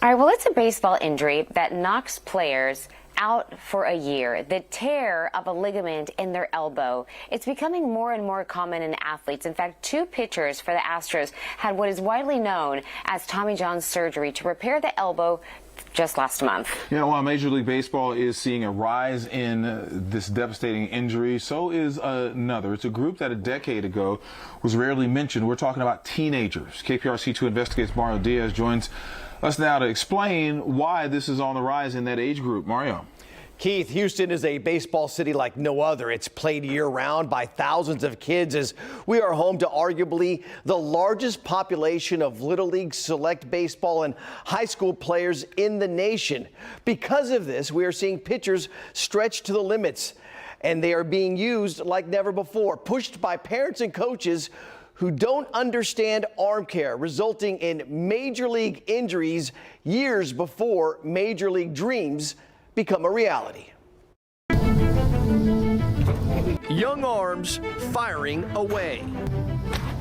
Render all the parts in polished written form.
All right, well, it's a baseball injury that knocks players out for a year. The tear of a ligament in their elbow. It's becoming more and more common in athletes. In fact, 2 pitchers for the Astros had what is widely known as Tommy John surgery to repair the elbow just last month. Yeah, while Major League Baseball is seeing a rise in this devastating injury, so is another. It's a group that a decade ago was rarely mentioned. We're talking about teenagers. KPRC 2 investigates Mario Diaz joins us now to explain why this is on the rise in that age group. Mario. Keith, Houston is a baseball city like no other. It's played year-round by thousands of kids as we are home to arguably the largest population of Little League select baseball and high school players in the nation. Because of this, we are seeing pitchers stretched to the limits, and they are being used like never before, pushed by parents and coaches who don't understand arm care, resulting in major league injuries years before major league dreams become a reality. Young arms firing away.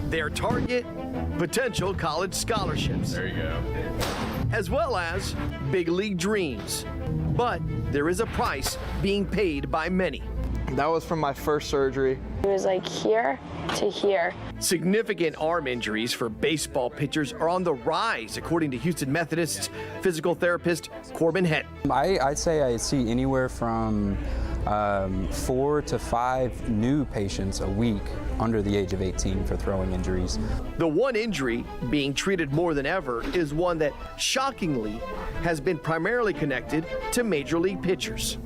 Their target, potential college scholarships. There you go. As well as big league dreams. But there is a price being paid by many. That was from my first surgery. It was like here to here. Significant arm injuries for baseball pitchers are on the rise, according to Houston Methodist's physical therapist Corbin Hett. I'd say I see anywhere from 4 to 5 new patients a week under the age of 18 for throwing injuries. The one injury being treated more than ever is one that shockingly has been primarily connected to major league pitchers.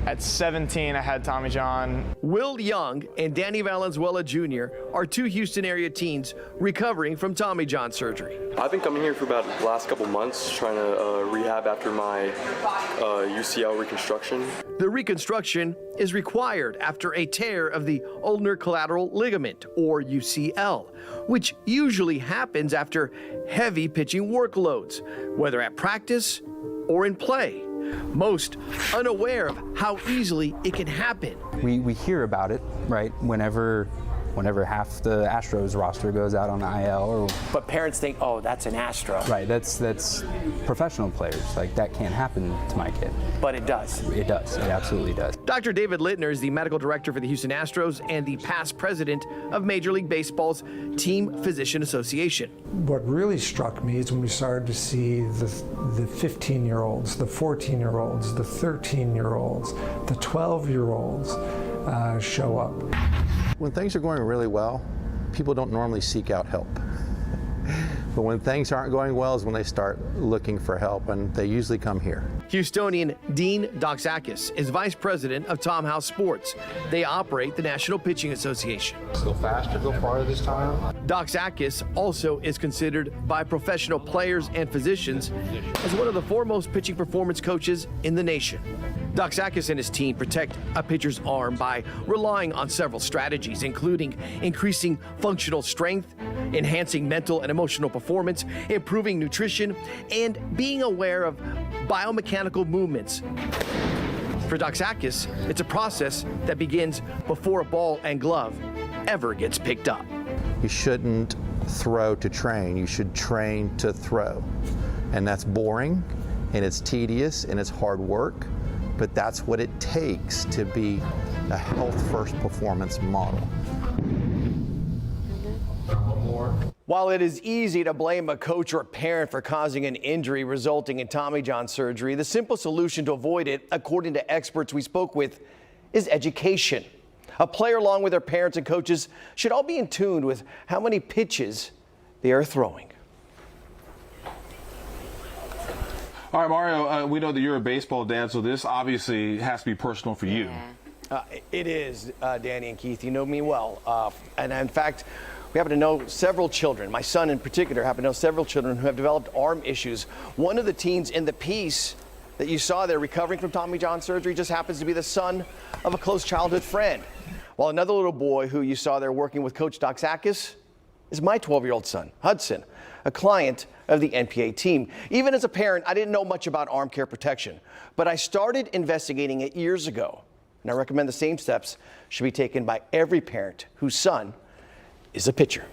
At 17, I had Tommy John. Will Young and Danny Valenzuela Jr. are 2 Houston area teens recovering from Tommy John surgery. I've been coming here for about the last couple months trying to rehab after my UCL reconstruction. The reconstruction is required after a tear of the ulnar collateral ligament, or UCL, which usually happens after heavy pitching workloads, whether at practice or in play. Most unaware of how easily it can happen. We hear about it, right, whenever half the Astros roster goes out on the IL. But parents think, oh, that's an Astro. Right, that's professional players. Like, that can't happen to my kid. But it does. It does. It absolutely does. Dr. David Littner is the medical director for the Houston Astros and the past president of Major League Baseball's Team Physician Association. What really struck me is when we started to see the 15-year-olds, the 14-year-olds, the 13-year-olds, the 12-year-olds show up. When things are going really well, people don't normally seek out help. But when things aren't going well is when they start looking for help, and they usually come here. Houstonian Dean Doxakis is vice president of Tom House Sports. They operate the National Pitching Association. Go faster, go farther this time. Doxakis also is considered by professional players and physicians as one of the foremost pitching performance coaches in the nation. Doxakis and his team protect a pitcher's arm by relying on several strategies, including increasing functional strength, enhancing mental and emotional performance, improving nutrition, and being aware of biomechanical movements. For Doxakis, it's a process that begins before a ball and glove ever gets picked up. You shouldn't throw to train, you should train to throw. And that's boring, and it's tedious, and it's hard work, but that's what it takes to be a health-first performance model. While it is easy to blame a coach or a parent for causing an injury resulting in Tommy John surgery, the simple solution to avoid it, according to experts we spoke with, is education. A player, along with their parents and coaches, should all be in tune with how many pitches they are throwing. All right, Mario, we know that you're a baseball dad, so this obviously has to be personal for you. It is, Danny and Keith. You know me well. And in fact, we happen to know several children. My son in particular happen to know several children who have developed arm issues. One of the teens in the piece that you saw there recovering from Tommy John surgery just happens to be the son of a close childhood friend. While another little boy who you saw there working with Coach Doxakis is my 12-year-old son, Hudson, a client of the NPA team. Even as a parent, I didn't know much about arm care protection, but I started investigating it years ago. And I recommend the same steps should be taken by every parent whose son is a pitcher.